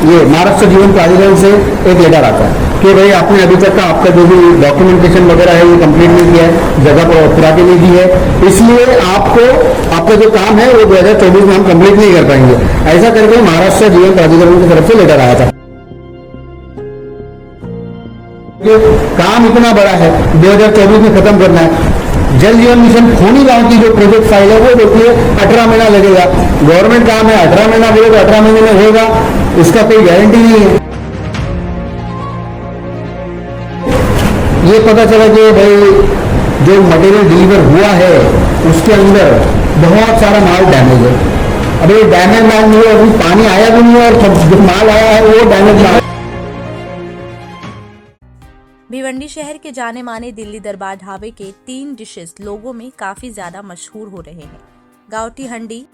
ये महाराष्ट्र जीवन प्राधिकरण से एक लेटर आता है कि भाई आपने अभी तक का आपका जो भी डॉक्यूमेंटेशन वगैरह है ये कंप्लीट नहीं किया है, जगह पर पूरा के नहीं दी है, इसलिए आपको आपका जो काम है वो 2024 में हम कंप्लीट नहीं कर पाएंगे। ऐसा करके महाराष्ट्र जीवन प्राधिकरण की तरफ से लेटर आया था। काम इतना बड़ा है, 2024 में खत्म करना है। जल जीवन मिशन खोनी गांव की जो प्रोजेक्ट फाइल है वो देखिए 18 महीना लगेगा। गवर्नमेंट काम है, 18 महीना बोले तो 18 महीने में होगा, इसका कोई गारंटी नहीं है। ये पता चला कि भाई जो मटेरियल डिलीवर हुआ है उसके अंदर बहुत सारा माल डैमेज है। अब ये डैमेज माल नहीं है, अभी पानी आया भी नहीं है और जो माल आया है वो डैमेज माल। भिवंडी शहर के जाने माने दिल्ली दरबार ढाबे के 3 डिशेस लोगों में काफी ज्यादा मशहूर हो रहे हैं। गावठी हंडी,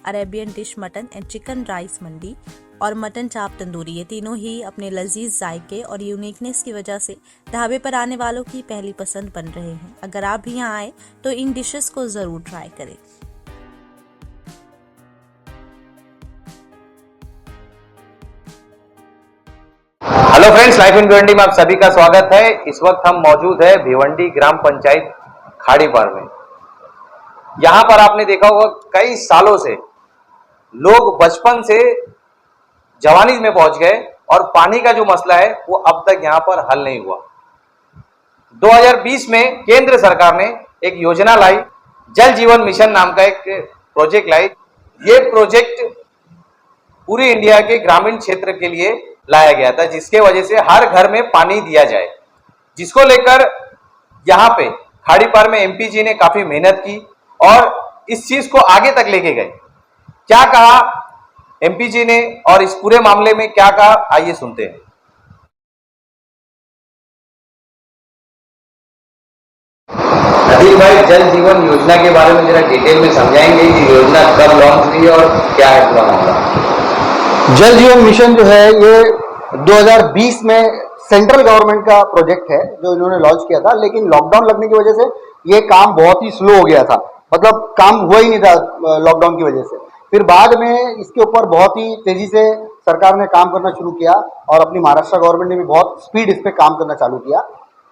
Arabian dish mutton and chicken rice मंडी और मटन चाप तंदूरी, ये तीनों ही अपने लजीज जायके और यूनिकनेस की वजह से ढाबे पर आने वालों की पहली पसंद बन रहे हैं। अगर आप भी यहाँ आए तो इन डिशेस को जरूर ट्राई करें। Hello friends, life in Bhiwandi में आप सभी का स्वागत है। इस वक्त हम मौजूद है भिवंडी ग्राम पंचायत खाड़ीपार में। यहां पर आपने देखा होगा कई सालों से लोग बचपन से जवानी में पहुंच गए और पानी का जो मसला है वो अब तक यहां पर हल नहीं हुआ। 2020 में केंद्र सरकार ने एक योजना लाई, जल जीवन मिशन नाम का एक प्रोजेक्ट लाई। ये प्रोजेक्ट पूरी इंडिया के ग्रामीण क्षेत्र के लिए लाया गया था, जिसके वजह से हर घर में पानी दिया जाए, जिसको लेकर यहाँ पे खाड़ीपार में एमपी जी ने काफी मेहनत की और इस चीज को आगे तक लेके गए। क्या कहा एमपी जी ने और इस पूरे मामले में क्या कहा, आइए सुनते हैं। अदिल भाई, जल जीवन योजना के बारे में जरा डिटेल में समझाएंगे कि योजना कब लॉन्च हुई और क्या है पूरा मामला। जल जीवन मिशन जो है ये 2020 में सेंट्रल गवर्नमेंट का प्रोजेक्ट है जो इन्होंने लॉन्च किया था, लेकिन लॉकडाउन लगने की वजह से ये काम बहुत ही स्लो हो गया था, मतलब काम हुआ ही नहीं था लॉकडाउन की वजह से। फिर बाद में इसके ऊपर बहुत ही तेजी से सरकार ने काम करना शुरू किया और अपनी महाराष्ट्र गवर्नमेंट ने भी बहुत स्पीड इस पर काम करना चालू किया।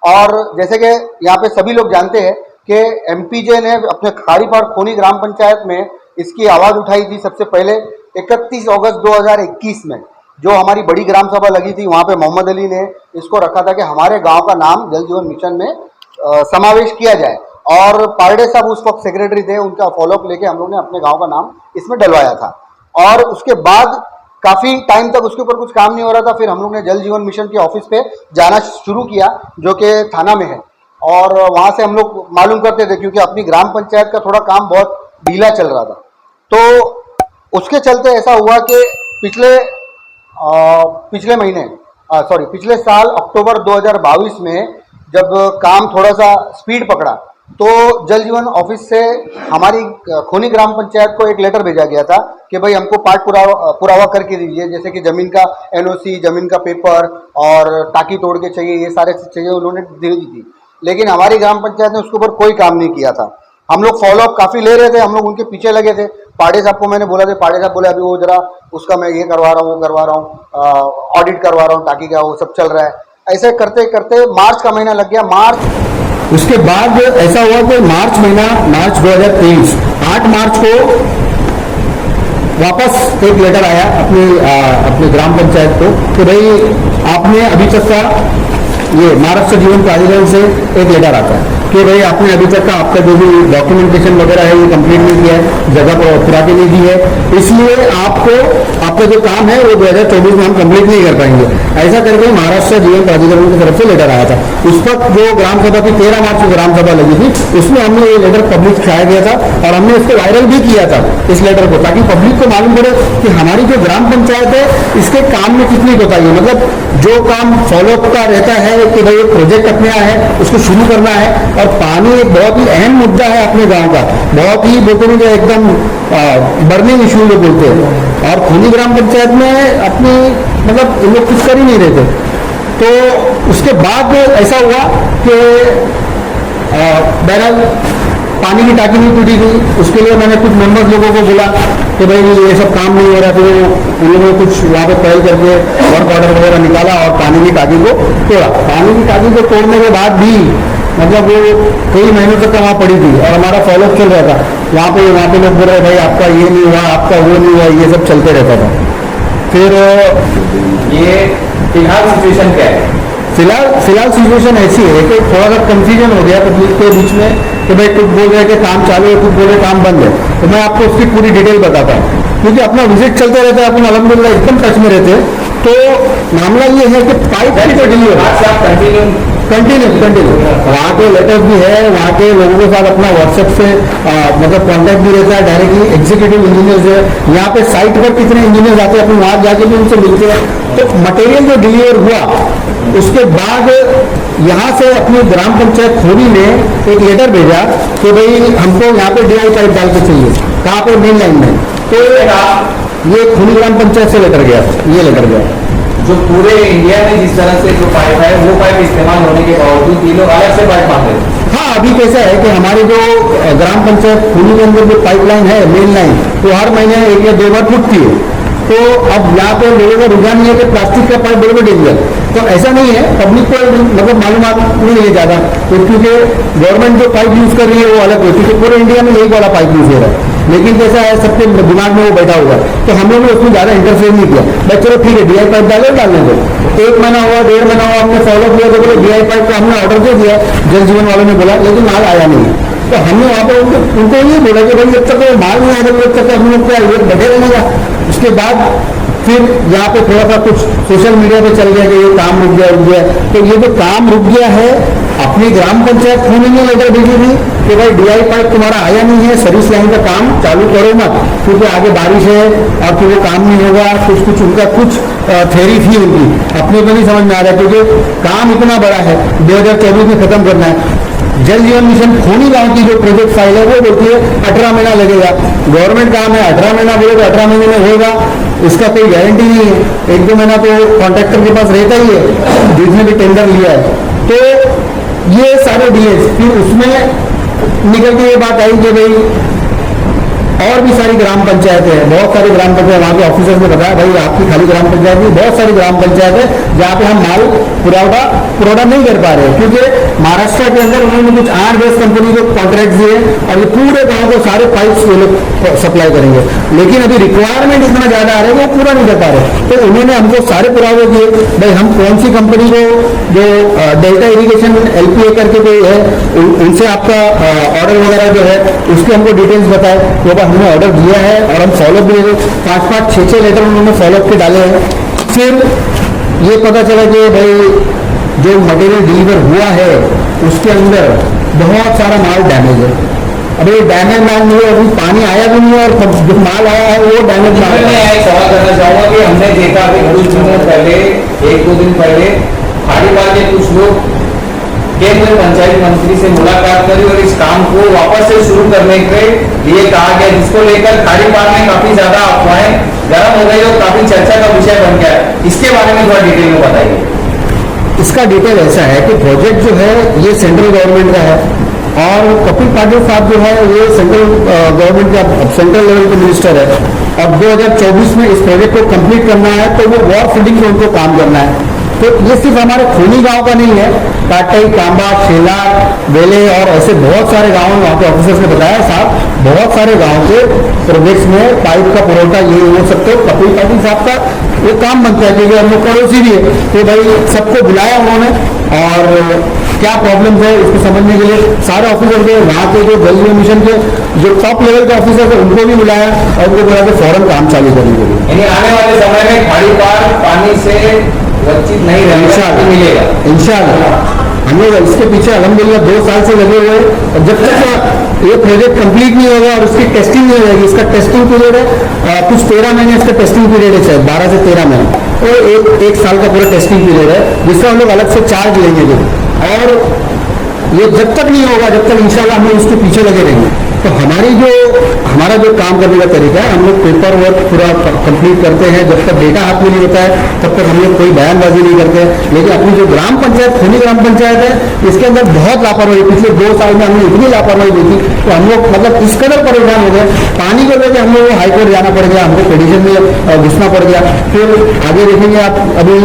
और जैसे कि यहाँ पे सभी लोग जानते हैं कि एमपीजे ने अपने खाड़ीपार खोनी ग्राम पंचायत में इसकी आवाज उठाई थी सबसे पहले 31 अगस्त 2021 में, जो हमारी बड़ी ग्राम सभा लगी थी। वहाँ पे मोहम्मद अली ने इसको रखा था कि हमारे गांव का नाम जल जीवन मिशन में समावेश किया जाए, और पारडे साहब उस वक्त सेक्रेटरी थे, उनका फॉलोअप लेके हम लोग ने अपने गांव का नाम इसमें डलवाया था। और उसके बाद काफी टाइम तक उसके ऊपर कुछ काम नहीं हो रहा था। फिर हम लोग ने जल जीवन मिशन के ऑफिस पे जाना शुरू किया, जो कि थाना में है, और वहां से हम लोग मालूम करते थे, क्योंकि अपनी ग्राम पंचायत का थोड़ा काम बहुत ढीला चल रहा था। तो उसके चलते ऐसा हुआ कि पिछले साल अक्टूबर 2022 में जब काम थोड़ा सा स्पीड पकड़ा तो जल जीवन ऑफिस से हमारी खोनी ग्राम पंचायत को एक लेटर भेजा गया था कि भाई हमको पार्ट पुरावा करके दीजिए, जैसे कि जमीन का एनओसी, जमीन का पेपर और टाकी तोड़ के चाहिए, ये सारे चाहिए, उन्होंने दे दी थी। लेकिन हमारी ग्राम पंचायत ने उसके ऊपर कोई काम नहीं किया था। हम लोग फॉलोअप काफी ले रहे थे, हम लोग उनके पीछे लगे थे। पाड़े साहब को मैंने बोला था, पाड़े साहब बोले अभी वो जरा उसका मैं ये करवा रहा हूँ, वो करवा रहा हूँ, ऑडिट करवा रहा हूँ, टाकी का वो सब चल रहा है। ऐसे करते करते मार्च का महीना लग गया। उसके बाद ऐसा हुआ कि मार्च 2023 8 मार्च को वापस एक लेटर आया अपनी ग्राम पंचायत को कि भाई आपने अभी तक का ये महाराष्ट्र जीवन प्राधिकरण से एक लेटर आता है कि भाई आपने अभी तक का आपका जो भी डॉक्यूमेंटेशन वगैरह है ये कंप्लीट नहीं किया है, जगह पर पूरा के नहीं दी है, इसलिए आपका जो काम है वो 2024 में हम कंप्लीट नहीं कर पाएंगे। ऐसा करके महाराष्ट्र जीवन प्राधिकरण की तरफ से लेटर आया था। उस वक्त जो ग्राम सभा की 13 मार्च को ग्राम सभा लगी थी, उसमें हमने ये लेटर पब्लिक कराया गया था और हमने इसको वायरल भी किया था इस लेटर को, ताकि पब्लिक को मालूम पड़े कि हमारी जो ग्राम पंचायत है इसके काम में कितनी कोताही है। मतलब जो काम फॉलोअप का रहता है कि भाई एक प्रोजेक्ट अपने यहाँ है उसको शुरू करना है, और पानी एक बहुत ही अहम मुद्दा है अपने गांव का, बहुत ही बोलते हैं एकदम बर्निंग इशू जो बोलते हैं। और खोनी ग्राम पंचायत में अपनी मतलब इन लोग कुछ कर ही नहीं रहे थे। तो उसके बाद ऐसा हुआ कि बहरहाल पानी की टाकी नहीं टूटी थी, उसके लिए मैंने कुछ मेंबर्स लोगों को बोला कि भाई ये सब काम नहीं हो रहा, तो उन लोगों ने कुछ वहाँ पे पहल करके वर्क ऑर्डर वगैरह निकाला और पानी की टाकी को तोड़ा। पानी की टाकी को तोड़ने के बाद भी मतलब वो कई महीनों तक वहाँ पड़ी थी और हमारा फॉलोअप चल रहा था। वहाँ पे लोग बोल रहे भाई आपका ये नहीं हुआ, आपका वो नहीं हुआ, ये सब चलते रहता था। फिर ये फिलहाल सिचुएशन क्या है? फिलहाल सिचुएशन ऐसी है कि थोड़ा सा कंफ्यूजन हो गया पब्लिक के बीच में कि भाई कुछ बोल रहे हैं कि काम चालू है, कुछ बोल रहे काम बंद है। तो मैं आपको उसकी पूरी डिटेल बताता हूँ, क्योंकि अपना विजिट चलते रहता है, अपन अलहमदुलिल्लाह एकदम टच में रहते हैं। तो मामला ये है कि पाइप की जो डिलीवरी कंटिन्यू वहाँ के लेटर्स भी है, वहाँ के लोगों के साथ अपना व्हाट्सएप से मतलब कांटेक्ट भी रहता है, डायरेक्टली एग्जीक्यूटिव इंजीनियर्स है। यहाँ पे साइट पर कितने इंजीनियर्स आते हैं, अपन वहाँ जाके भी उनसे मिलते हैं। तो मटेरियल जो डिलीवर हुआ उसके बाद यहाँ से अपनी ग्राम पंचायत खोरी ने एक लेटर भेजा कि भाई हमको यहाँ पे DI पाइप डाल के चाहिए, कहाँ पे मेन लाइन में। तो ये खोरी ग्राम पंचायत से लेटर गया, ये लेटर गया। जो पूरे इंडिया में जिस तरह से जो पाइप है वो पाइप इस्तेमाल होने के बावजूद ये लोग अलग से पाइप मांग रहे हैं। हाँ, अभी कैसा है कि हमारी जो ग्राम पंचायत खोरी के अंदर जो पाइपलाइन है मेन लाइन, तो हर महीने 1 या 2 बार फूटती है। तो अब यहाँ पे लोगों का रुझान नहीं है कि प्लास्टिक का पाइप बड़े डेंजर, तो ऐसा नहीं है। पब्लिक को मतलब मालूमात नहीं है ज़्यादा, तो क्योंकि गवर्नमेंट जो पाइप यूज़ कर रही है वो अलग होती है, तो पूरे इंडिया में एक वाला पाइप यूज़ हो रहा है। लेकिन कैसा है, सबके दिमाग में वो बैठा हुआ है, तो हम लोगों ने उसमें ज़्यादा इंटरफेयर नहीं किया। भाई चलो ठीक है, DI पाइप डालने दो। 1 महीना हुआ, 1.5 महीना हुआ, हमने फॉलो किया, तो बोले DI पाइप का हमने ऑर्डर दे दिया, जल जीवन वालों ने बोला, लेकिन माल आया नहीं। तो हमने वहाँ पर उनको ये बोला कि भाई जब तक वो माल नहीं आएगा तब तक हम लोग क्या ये बैठे रहेगा। उसके बाद फिर यहाँ पे थोड़ा सा कुछ सोशल मीडिया पे चल गया कि ये काम रुक गया। तो ये जो काम रुक गया है, अपनी ग्राम पंचायत खोने में लेकर भेजी थी कि भाई DI पाइप तुम्हारा आया नहीं है, सर्विस लाइन का काम चालू करो मत, क्योंकि आगे बारिश है और फिर वो काम नहीं होगा। कुछ उनका कुछ थ्योरी थी उनकी, अपने को नहीं समझ में आ रहा है, क्योंकि काम इतना बड़ा है, 2024 में खत्म करना है। जल जीवन मिशन खोनी गांव की जो प्रोजेक्ट फाइल है वो बोलती है 18 महीना लगेगा। गवर्नमेंट काम है, 18 महीना बोले तो 18 महीने में होगा, इसका कोई गारंटी नहीं है। 1-2 महीना तो कॉन्ट्रैक्टर के पास रहता ही है जिसने भी टेंडर लिया है। तो ये सारे डिलेज, फिर उसमें निकल के ये बात आई कि भाई और भी सारी ग्राम पंचायतें हैं, बहुत सारी ग्राम पंचायत, वहाँ के ऑफिसर्स ने बताया भाई आपकी खाली ग्राम पंचायत नहीं, बहुत सारी ग्राम पंचायत है जहाँ पे हम माल पुरौठा नहीं कर पा रहे, क्योंकि महाराष्ट्र के अंदर उन्होंने कुछ 8-10 कंपनी को कॉन्ट्रैक्ट दिए और ये पूरे गाँव को सारे पाइप्स वो लोग सप्लाई करेंगे। लेकिन अभी रिक्वायरमेंट इतना ज़्यादा आ रहा है वो पूरा नहीं कर पा रहे। तो उन्होंने हमको सारे पुरावे दिए, भाई हम कौन सी कंपनी को, जो डेल्टा इरिगेशन LPA करके कोई है, उनसे आपका ऑर्डर वगैरह जो है उसके हमको डिटेल्स बताए। तो हमने ऑर्डर दिया है और हम फॉलोअप भी 5-5, 6-6 लेटर उन्होंने फॉलोअप के डाले हैं। फिर ये पता चला कि भाई जो मटेरियल डिलीवर हुआ है उसके अंदर बहुत सारा माल डैमेज है। अब ये डैमेज माल नहीं है, अभी पानी आया भी नहीं है और जो माल आया है वो डैमेज माल है। मैं एक सवाल करना चाहूंगा कि हमने देखा अभी कुछ दिनों पहले, 1-2 दिन पहले खाड़ीपार के कुछ लोग केंद्र पंचायत मंत्री से मुलाकात करी और इस काम को वापस से शुरू करने के लिए कहा गया, जिसको लेकर खाड़ीपार में काफी ज्यादा अफवाहें गर्म हो गई और काफी चर्चा का विषय बन गया है। इसके बारे में थोड़ा डिटेल में बताइए। इसका डिटेल ऐसा है कि प्रोजेक्ट जो है ये सेंट्रल गवर्नमेंट का है और कपिल पाटिल साहब जो है ये सेंट्रल गवर्नमेंट का सेंट्रल लेवल के मिनिस्टर है और 2024 में इस प्रोजेक्ट को कंप्लीट करना है, तो वो वॉर फंडिंग में उनको काम करना है। तो ये सिर्फ हमारे खोनी गांव का नहीं है, टाटाई, कांबा, शेलार, वेले और ऐसे बहुत सारे गाँव वहाँ के ऑफिसर्स ने बताया साहब, बहुत सारे गाँव के प्रोजेक्ट्स में पाइप का पुरौठा ये हो सकते हो। कपिल पाटिल साहब का वो काम बनता है क्योंकि हम लोग पड़ोसी भी है, तो भाई सबको बुलाया उन्होंने और क्या प्रॉब्लम है उसको समझने के लिए सारे ऑफिसर थे वहाँ के, जो जल जीवन मिशन के जो टॉप लेवल के ऑफिसर थे उनको भी बुलाया और उनको बोला कि फौरन काम चालू करने के लिए। यानी आने वाले समय में खाड़ीपार पानी से वंचित नहीं मिलेगा इंशाल्लाह। हम लोग इसके पीछे अल्हम्दुलिल्लाह 2 साल से लगे हुए हैं और जब तक ये प्रोजेक्ट कंप्लीट नहीं होगा और उसकी टेस्टिंग नहीं हो जाएगी, इसका टेस्टिंग पीरियड है कुछ 13 महीने इसका टेस्टिंग पीरियड है, शायद 12 से 13 महीने, और एक साल का पूरा टेस्टिंग पीरियड है जिसका हम लोग अलग से चार्ज लेंगे। और ये जब तक नहीं होगा जब तक इंशाल्लाह हम लोग उसके पीछे लगे रहेंगे। तो हमारा जो काम करने का तरीका है, हम लोग पेपर वर्क पूरा कंप्लीट करते हैं। जब तक डेटा हाथ में नहीं होता है तब तक हम लोग कोई बयानबाजी नहीं करते हैं। लेकिन अपनी जो ग्राम पंचायत खूनी ग्राम पंचायत है, इसके अंदर बहुत लापरवाही, पिछले 2 साल में हमने इतनी लापरवाही देखी तो हम लोग मतलब इस कदर परेशान हो गए। पानी को लेकर हम लोग हाईकोर्ट जाना पड़ गया, हमको पिटीशन में घुसना पड़ गया। फिर आगे देखेंगे आप, अभी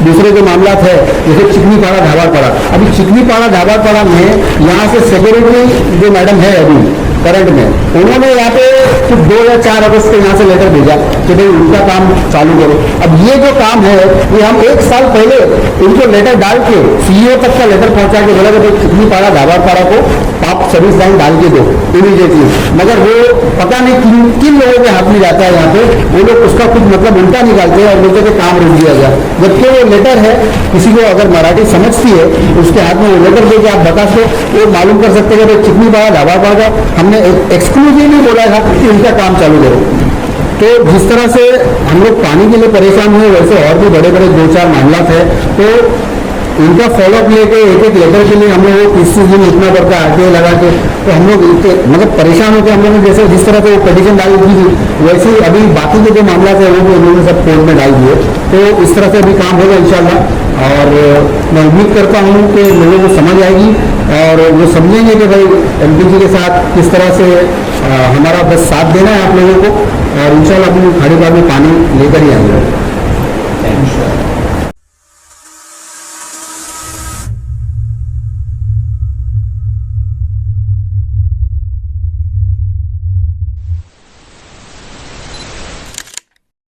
दूसरे जो मामला है जैसे चिकनीपाड़ा धाबाड़पाड़ा, अभी चिकनीपाड़ा धाबाड़पाड़ा में यहाँ से सिक्योरिटी जो मैडम है अभी करंट में, उन्होंने यहाँ पे सिर्फ 2 या 4 अगस्त को यहाँ से लेटर भेजा कि भाई उनका काम चालू करो। अब ये जो काम है ये हम 1 साल पहले इनको लेटर डाल के सीईओ तक का लेटर पहुंचा के बोला कि भाई चिकनीपाड़ा धाबाड़पाड़ा को आप सर्विस लाइन डाल के दो इमीडिएटली, मगर वो पता नहीं किन लोगों के हाथ में जाता है। यहाँ पे वो लोग उसका कुछ मतलब उल्टा निकालते हैं और बोलते हैं कि काम रोक दिया गया, जबकि वो लेटर है, किसी को अगर मराठी समझती है उसके हाथ में वो लेटर दे के आप बता दो, वो मालूम कर सकते हैं कि चिकनीपाड़ा धाबाड़पाड़ा का हमने एक्सक्लूसिवली बोला था कि उनका काम चालू करो। तो जिस तरह से हम लोग पानी के लिए परेशान हुए, वैसे और भी बड़े बड़े 2-4 मामला थे, तो इनका फॉलोअप लेके एक लेटर के लिए हम लोग 30 दिन उठना पड़ता है आगे लगा के। तो हम लोग मतलब परेशान होकर हम लोग जैसे जिस तरह से वो पिटीशन डाली थी, वैसे ही अभी बाकी के जो मामला थे वो भी उन्होंने सब कोर्ट में डाल दिए। तो इस तरह से अभी काम होगा इंशाल्लाह, और मैं उम्मीद करता हूँ कि लोगों को समझ आएगी और वो समझेंगे कि भाई एमपीसी के साथ किस तरह से हमारा बस साथ देना है आप लोगों को, और इंशाल्लाह अपनी खाड़ी बाग में पानी लेकर ही आएंगे।